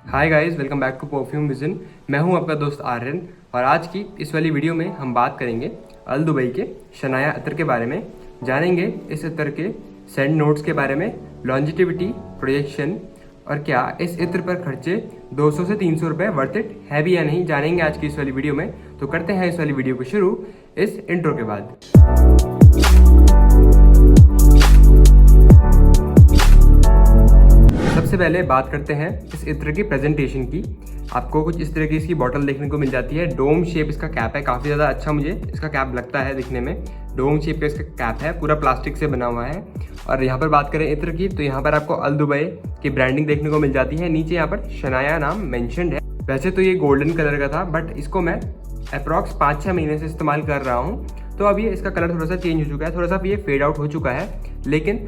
Hi guys, welcome back to perfume vision. मैं हूं आपका दोस्त आर्यन और आज की इस वाली वीडियो में हम बात करेंगे अल दुबई के शनाया अतर के बारे में। जानेंगे इस अतर के सेंट नोट्स के बारे में, लॉन्जिटिविटी, प्रोजेक्शन और क्या इस इत्र पर खर्चे 200 से 300 रुपये वर्थ इट है भी या नहीं, जानेंगे आज की इस वाली वीडियो में। तो करते हैं इस वाली वीडियो को शुरू इस इंट्रो के बाद। सबसे पहले बात करते हैं इस इत्र की प्रेजेंटेशन की। आपको कुछ इस तरह की इसकी बॉटल देखने को मिल जाती है। डोम शेप इसका कैप है, काफ़ी ज़्यादा अच्छा मुझे इसका कैप लगता है दिखने में। डोम शेप का इसका कैप है, पूरा प्लास्टिक से बना हुआ है। और यहाँ पर बात करें इत्र की तो यहाँ पर आपको अल दुबई की ब्रांडिंग देखने को मिल जाती है। नीचे यहाँ पर शनाया नाम मैंशनड है। वैसे तो ये गोल्डन कलर का था, बट इसको मैं अप्रॉक्स 5-6 महीने से इस्तेमाल कर रहा हूँ, तो अब ये इसका कलर थोड़ा सा चेंज हो चुका है, थोड़ा सा ये फेड आउट हो चुका है, लेकिन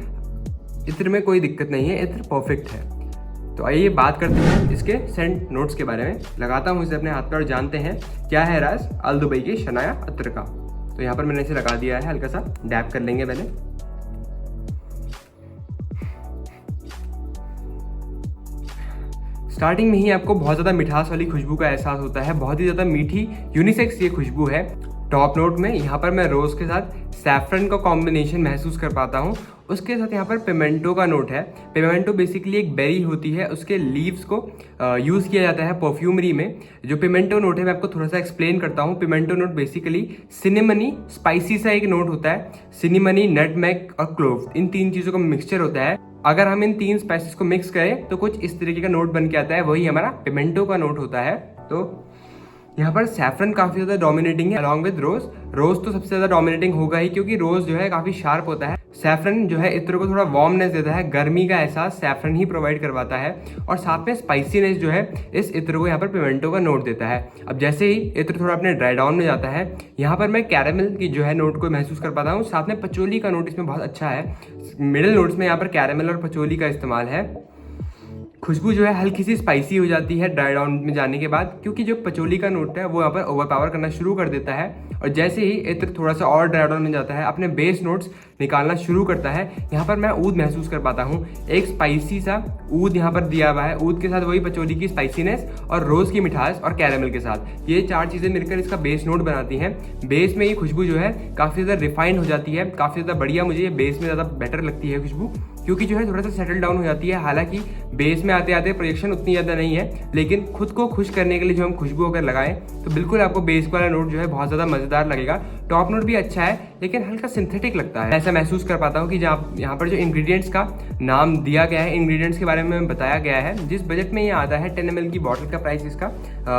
इत्र में कोई दिक्कत नहीं है, इत्र परफेक्ट है। तो आइए बात करते हैं इसके सेंट नोट्स के बारे में। लगाता हूँ इसे अपने हाथ पर और जानते हैं क्या है राज अल दुबई के शनाया अत्र का। तो यहाँ पर मैंने इसे लगा दिया है, हल्का सा डैप कर लेंगे पहले। स्टार्टिंग में ही आपको बहुत ज़्यादा मिठास वाली खुशबू का एहसास होता है, बहुत ही ज़्यादा मीठी यूनिसेक्स ये खुशबू है। टॉप नोट में यहाँ पर मैं रोज़ के साथ सैफरन का कॉम्बिनेशन महसूस कर पाता हूँ। उसके साथ यहाँ पर पिमेंटो का नोट है। पिमेंटो बेसिकली एक बेरी होती है, उसके लीव्स को यूज़ किया जाता है परफ्यूमरी में। जो पिमेंटो नोट है मैं आपको थोड़ा सा एक्सप्लेन करता हूँ। पिमेंटो नोट बेसिकली सिनेमनी स्पाइसी सा एक नोट होता है। सिनेमनी, नटमेग और क्लोव, इन तीन चीज़ों का मिक्सचर होता है। अगर हम इन तीन स्पाइसेस को मिक्स करें तो कुछ इस तरीके का नोट बन के आता है, वही हमारा पिमेंटो का नोट होता है। तो यहाँ पर सैफरन काफ़ी ज़्यादा डोमिनेटिंग है अलॉन्ग विद रोज। रोज तो सबसे ज़्यादा डोमिनेटिंग होगा ही, क्योंकि रोज जो है काफ़ी शार्प होता है। सैफरन जो है इत्र को थोड़ा वार्मनेस देता है, गर्मी का एहसास सैफरन ही प्रोवाइड करवाता है। और साथ में स्पाइसीनेस जो है इस इत्र को यहाँ पर पिमेंटो का नोट देता है। अब जैसे ही इत्र थोड़ा अपने ड्राई डाउन में जाता है, यहाँ पर मैं कैरेमल की जो है नोट को महसूस कर पाता हूँ। साथ में पचोली का नोट इसमें बहुत अच्छा है। मिडिल नोट्स में यहाँ पर कैरेमल और पचोली का इस्तेमाल है। खुशबू जो है हल्की सी स्पाइसी हो जाती है ड्राई डाउन में जाने के बाद, क्योंकि जो पचोली का नोट है वो यहाँ पर ओवरपावर करना शुरू कर देता है। और जैसे ही इत्र थोड़ा सा और ड्राई डाउन में जाता है, अपने बेस नोट्स निकालना शुरू करता है। यहाँ पर मैं ऊद महसूस कर पाता हूँ, एक स्पाइसी सा ऊद यहाँ पर दिया हुआ है। ऊद के साथ वही पचोली की स्पाइसीनेस और रोज की मिठास और कैरेमल के साथ, ये चार चीज़ें मिलकर इसका बेस नोट बनाती हैं। बेस में ये खुशबू जो है काफ़ी ज़्यादा रिफाइंड हो जाती है, काफ़ी ज़्यादा बढ़िया। मुझे ये बेस में ज़्यादा बेटर लगती है खुशबू, क्योंकि जो है थोड़ा सा सेटल डाउन हो जाती है। हालांकि बेस में आते आते प्रोजेक्शन उतनी ज़्यादा नहीं है, लेकिन खुद को खुश करने के लिए जो हम खुशबू अगर लगाएं तो बिल्कुल आपको बेस वाला नोट जो है बहुत ज़्यादा मज़ेदार लगेगा। टॉप नोट भी अच्छा है, लेकिन हल्का सिंथेटिक लगता है। ऐसा महसूस कर पाता हूँ कि जहाँ यहाँ पर जो इंग्रेडिएंट्स का नाम दिया गया है, इंग्रेडिएंट्स के बारे में बताया गया है, जिस बजट में ये आता है 10 ml की बॉटल का प्राइस इसका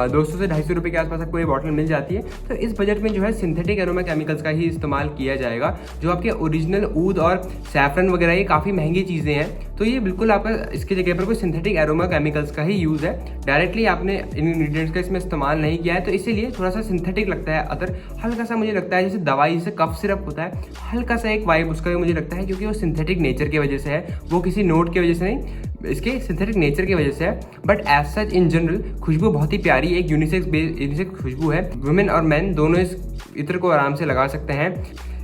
200 से 250 रुपये के आसपास आपको ये बॉटल मिल जाती है। तो इस बजट में जो है सिंथेटिक एरोमा केमिकल्स का ही इस्तेमाल किया जाएगा। जो आपके ओरिजिनल ऊद और सैफरन वगैरह ये काफ़ी महंगी चीज़ें हैं, तो ये बिल्कुल आपका इसकी जगह पर कोई सिंथेटिक एरोमा केमिकल्स का ही यूज़ है। डायरेक्टली आपने इन इंग्रेडिएंट्स का इसमें इस्तेमाल नहीं किया है, तो इसीलिए थोड़ा सा सिंथेटिक लगता है अदर। हल्का सा मुझे लगता है जैसे दवाई, जैसे कफ सिरप होता है, हल्का सा एक वाइब उसका भी मुझे लगता है, क्योंकि वो सिंथेटिक नेचर की वजह से है, वो किसी नोट की वजह से नहीं, इसके सिंथेटिक नेचर की वजह से है। But as such in general खुशबू बहुत ही प्यारी, एक यूनिसेक्स खुशबू है। वुमेन और मैन दोनों इस इत्र को आराम से लगा सकते हैं।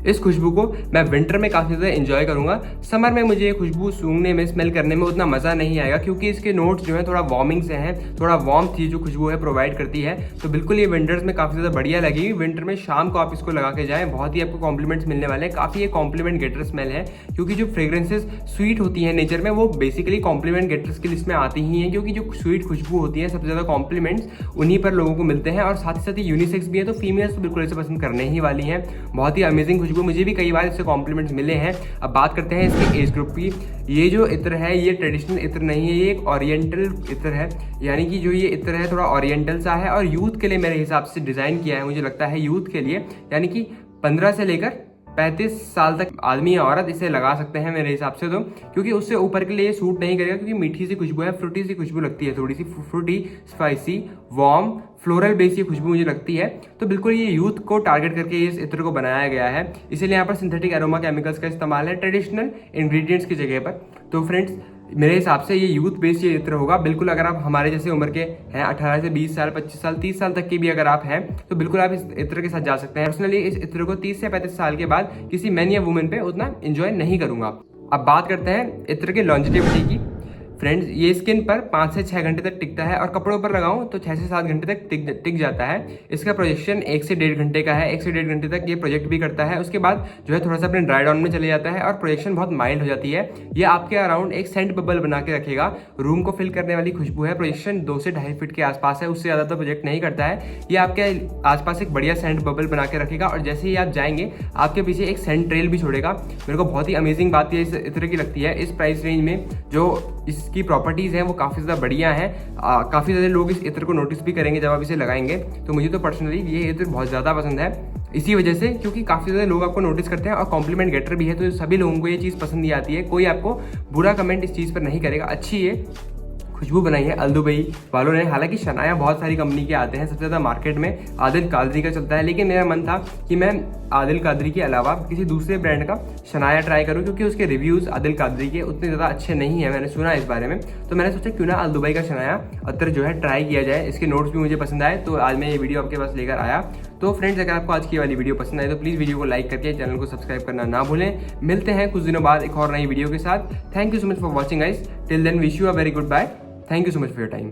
इस खुशबू को मैं विंटर में काफ़ी ज़्यादा एंजॉय करूँगा। समर में मुझे ये खुशबू सूंघने में, स्मेल करने में उतना मज़ा नहीं आएगा, क्योंकि इसके नोट्स जो है थोड़ा वार्मिंग से हैं, थोड़ा वार्म थी जो खुशबू है प्रोवाइड करती है। तो बिल्कुल ये विंटर्स में काफ़ी ज़्यादा बढ़िया लगेगी। विंटर में शाम को आप इसको लगा के जाएँ, बहुत ही आपको कॉम्प्लीमेंट्स मिलने वाले हैं। काफ़ी ये कॉम्प्लीमेंट गेटर स्मेल है, क्योंकि जो फ्रेग्रेंसेज स्वीट होती हैं नेचर में, वो बेसिकली कॉम्प्लीमेंट गेटर्स की लिस्ट में आती ही हैं, क्योंकि जो स्वीट खुशबू होती है सबसे ज़्यादा कॉम्प्लीमेंट्स उन्हीं पर लोगों को मिलते हैं। और साथ ही साथ ही यूनिसेक्स भी है, तो फीमेल्स तो बिल्कुल इसे पसंद करने ही वाली हैं। बहुत ही अमेजिंग खुशबू, मुझे भी कई बार इससे कॉम्प्लीमेंट्स मिले हैं। अब बात करते हैं इसके एज ग्रुप की। ये जो इत्र है ये ट्रेडिशनल इत्र नहीं है, ये एक ओरिएंटल इत्र है, यानी कि जो ये इत्र है थोड़ा ओरिएंटल सा है और यूथ के लिए मेरे हिसाब से डिज़ाइन किया है, मुझे लगता है यूथ के लिए, यानी कि 15 से लेकर 35 साल तक आदमी या औरत इसे लगा सकते हैं मेरे हिसाब से, तो क्योंकि उससे ऊपर के लिए ये सूट नहीं करेगा, क्योंकि मीठी सी खुशबू है, फ्रूटी सी खुशबू लगती है, थोड़ी सी fruity, spicy, warm, floral base ये खुशबू मुझे लगती है। तो बिल्कुल ये यूथ को टारगेट करके इस इत्र को बनाया गया है, इसीलिए यहाँ पर सिंथेटिक एरोमा केमिकल्स का इस्तेमाल है ट्रेडिशनल इंग्रेडिएंट्स की जगह पर। तो फ्रेंड्स, मेरे हिसाब से ये यूथ बेस्ड ये इत्र होगा। बिल्कुल अगर आप हमारे जैसे उम्र के हैं, 18 से 20 साल, 25 साल, 30 साल तक के भी अगर आप हैं, तो बिल्कुल आप इस इत्र के साथ जा सकते हैं। पर्सनली इस इत्र को 30 से 35 साल के बाद किसी मैन या वुमेन पे उतना एंजॉय नहीं करूंगा। अब बात करते हैं इत्र के लॉन्जिटिविटी की। फ्रेंड्स ये स्किन पर 5 से 6 घंटे तक टिकता है और कपड़ों पर लगाऊं तो 6 से 7 घंटे तक टिक जाता है। इसका प्रोजेक्शन 1 से 1.5 घंटे का है, 1 से 1.5 घंटे तक ये प्रोजेक्ट भी करता है। उसके बाद जो है थोड़ा सा अपने ड्राई डाउन में चले जाता है और प्रोजेक्शन बहुत माइल्ड हो जाती है। ये आपके अराउंड एक सेंट बबल बना के रखेगा। रूम को फिल करने वाली खुशबू है। प्रोजेक्शन 2 से 2.5 फीट के आसपास है, उससे ज़्यादा तो प्रोजेक्ट नहीं करता है। ये आपके आसपास एक बढ़िया सेंट बबल बना के रखेगा और जैसे ही आप जाएंगे आपके पीछे एक सेंट ट्रेल भी छोड़ेगा। मेरे को बहुत ही अमेजिंग बात ये इस इत्र की लगती है। इस प्राइस रेंज में जो इसकी प्रॉपर्टीज़ हैं वो काफ़ी ज़्यादा बढ़िया हैं। काफ़ी ज़्यादा लोग इस इत्र को नोटिस भी करेंगे जब आप इसे लगाएंगे। तो मुझे तो पर्सनली ये इत्र बहुत ज़्यादा पसंद है इसी वजह से, क्योंकि काफ़ी ज़्यादा लोग आपको नोटिस करते हैं और कॉम्प्लीमेंट गेटर भी है। तो सभी लोगों को ये चीज़ पसंद ही आती है। कोई आपको बुरा कमेंट इस चीज़ पर नहीं करेगा। अच्छी ये खुशबू बनाई है अल दुबई वालों ने। हालांकि शनाया बहुत सारी कंपनी के आते हैं, सबसे ज़्यादा मार्केट में आदिल कादरी का चलता है, लेकिन मेरा मन था कि मैं आदिल कादरी के अलावा किसी दूसरे ब्रांड का शनाया ट्राई करूं, क्योंकि उसके रिव्यूज़ आदिल कादरी के उतने ज़्यादा अच्छे नहीं है। मैंने सुना इस बारे में, तो मैंने सोचा क्यों ना अल दुबई का शनाया अतर जो है ट्राई किया जाए। इसके नोट्स भी मुझे पसंद आए, तो आज मैं ये वीडियो आपके पास लेकर आया। तो फ्रेंड्स, अगर आपको आज की वाली वीडियो पसंद आए तो प्लीज़ वीडियो को लाइक करके चैनल को सब्सक्राइब करना ना भूलें। मिलते हैं कुछ दिनों बाद एक और नई वीडियो के साथ। Thank you so much for watching guys. Till then wish you a very good bye. Thank you so much for your time.